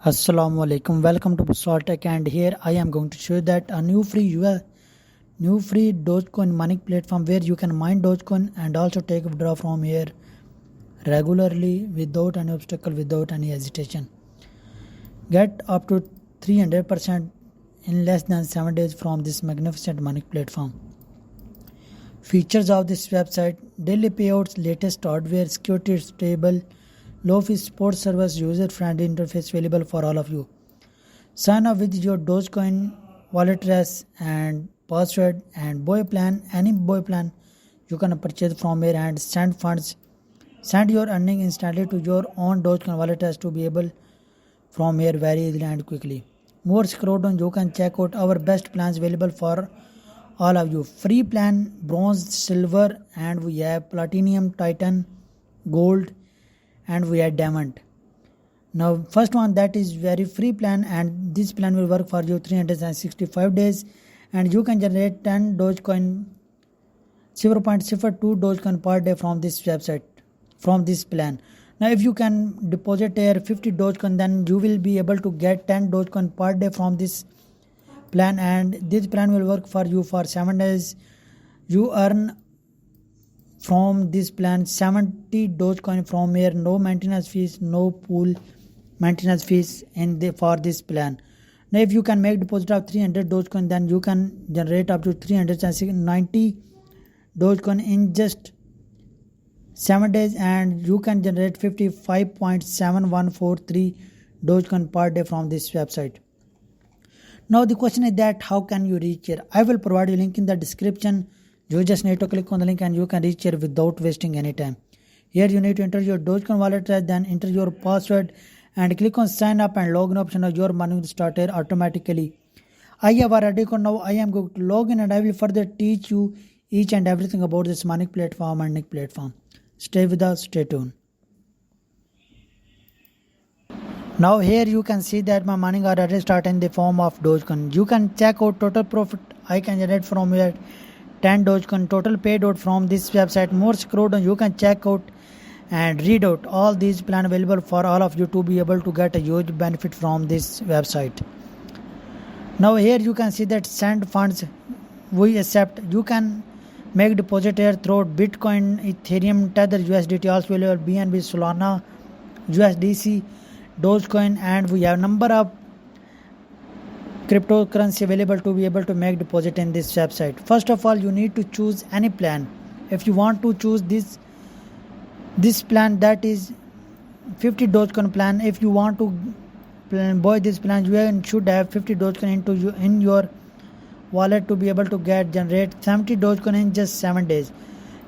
Assalamu alaikum. Welcome to Bosal Tech, and here I am going to show you that a new free Dogecoin mining platform where you can mine Dogecoin and also take withdraw from here regularly without any obstacle, without any hesitation. Get up to 300% in less than 7 days from this magnificent mining platform. Features of this website: daily payouts, latest hardware, security stable, low fee support service, user friendly interface available for all of you. Sign up with your Dogecoin wallet address and password and buy plan. Any buy plan you can purchase from here and send funds. Send your earning instantly to your own Dogecoin wallet address to be able from here very easily and quickly. More scroll down, you can check out our best plans available for all of you. Free plan, bronze, silver, and we have platinum, titan, gold, and we have diamond. Now first one, that is very free plan, and this plan will work for you 365 days, and you can generate 10 Dogecoin 0.02 Dogecoin per day from this website, from this plan. Now if you can deposit here 50 Dogecoin, then you will be able to get 10 Dogecoin per day from this plan, and this plan will work for you for 7 days. You earn from this plan 70 Dogecoin from here, no maintenance fees, no pool maintenance fees for this plan. Now if you can make deposit of 300 Dogecoin, then you can generate up to 390 Dogecoin in just 7 days, and you can generate 55.7143 Dogecoin per day from this website. Now the question is that how can you reach here? I will provide you link in the description. You just need to click on the link and you can reach here without wasting any time. Here you need to enter your Dogecoin wallet address, then enter your password and click on sign up and login option. Now your money will start here automatically. I have already gone. Now I am going to log in and I will further teach you each and everything about this mining platform and Nick platform. Stay with us, stay tuned. Now here you can see that my mining already started in the form of Dogecoin. You can check out total profit I can generate from here 10 Dogecoin, total paid out from this website. More scroll down, you can check out and read out all these plans available for all of you to be able to get a huge benefit from this website. Now here you can see that send funds we accept. You can make deposit here through Bitcoin, Ethereum, Tether, USDT, also available BNB, Solana, USDC, Dogecoin, and we have number of cryptocurrency available to be able to make deposit in this website. First of all, you need to choose any plan. If you want to choose this plan, that is 50 Dogecoin plan. If you want to buy this plan, you should have 50 Dogecoin in your wallet to be able to generate 70 Dogecoin in just 7 days.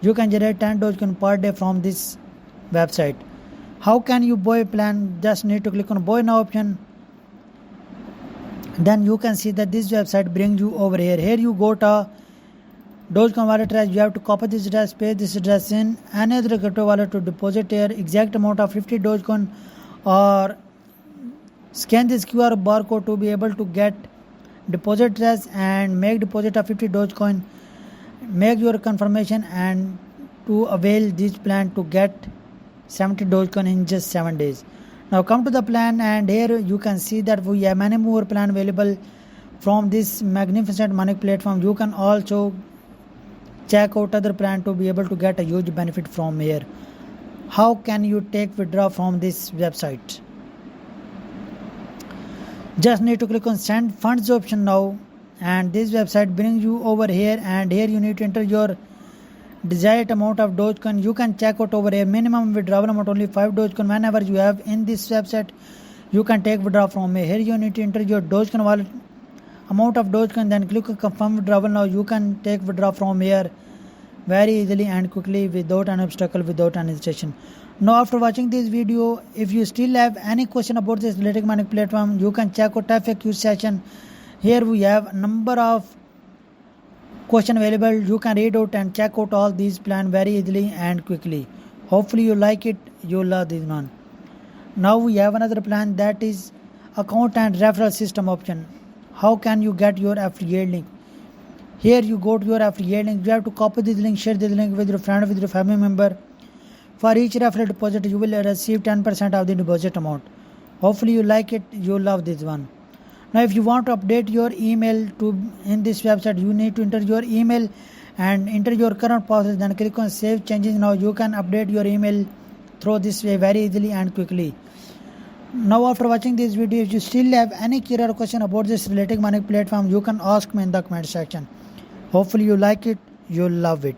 You can generate 10 Dogecoin per day from this website. How can you buy a plan? Just need to click on buy now option. Then you can see that this website brings you over here. Here you go to Dogecoin wallet address. You have to copy this address, paste this address in any other crypto wallet to deposit here exact amount of 50 Dogecoin, or scan this QR barcode to be able to get deposit address and make deposit of 50 Dogecoin. Make your confirmation and to avail this plan to get 70 Dogecoin in just 7 days. Now come to the plan, and here you can see that we have many more plans available from this magnificent money platform. You can also check out other plan to be able to get a huge benefit from here. How can you take withdraw from this website? Just need to click on send funds option now, and this website brings you over here, and here you need to enter your desired amount of Dogecoin. You can check out over here. Minimum withdrawal amount only 5 Dogecoin. Whenever you have in this website, you can take withdraw from here. Here you need to enter your Dogecoin wallet amount of Dogecoin, then click on confirm withdrawal. Now you can take withdraw from here very easily and quickly without an obstacle, without any hesitation. Now after watching this video, if you still have any question about this related mining platform, you can check out FAQ session. Here we have a number of question available. You can read out and check out all these plans very easily and quickly. Hopefully you like it, you love this one. Now we have another plan, that is account and referral system option. How can you get your affiliate link? Here you go to your affiliate link. You have to copy this link, share this link with your friend, with your family member. For each referral deposit, you will receive 10% of the deposit amount. Hopefully you like it, you love this one. Now if you want to update your email to in this website, you need to enter your email and enter your current password, then click on save changes. Now you can update your email through this way very easily and quickly. Now after watching this video, if you still have any query or question about this related money platform, you can ask me in the comment section. Hopefully you like it, you love it.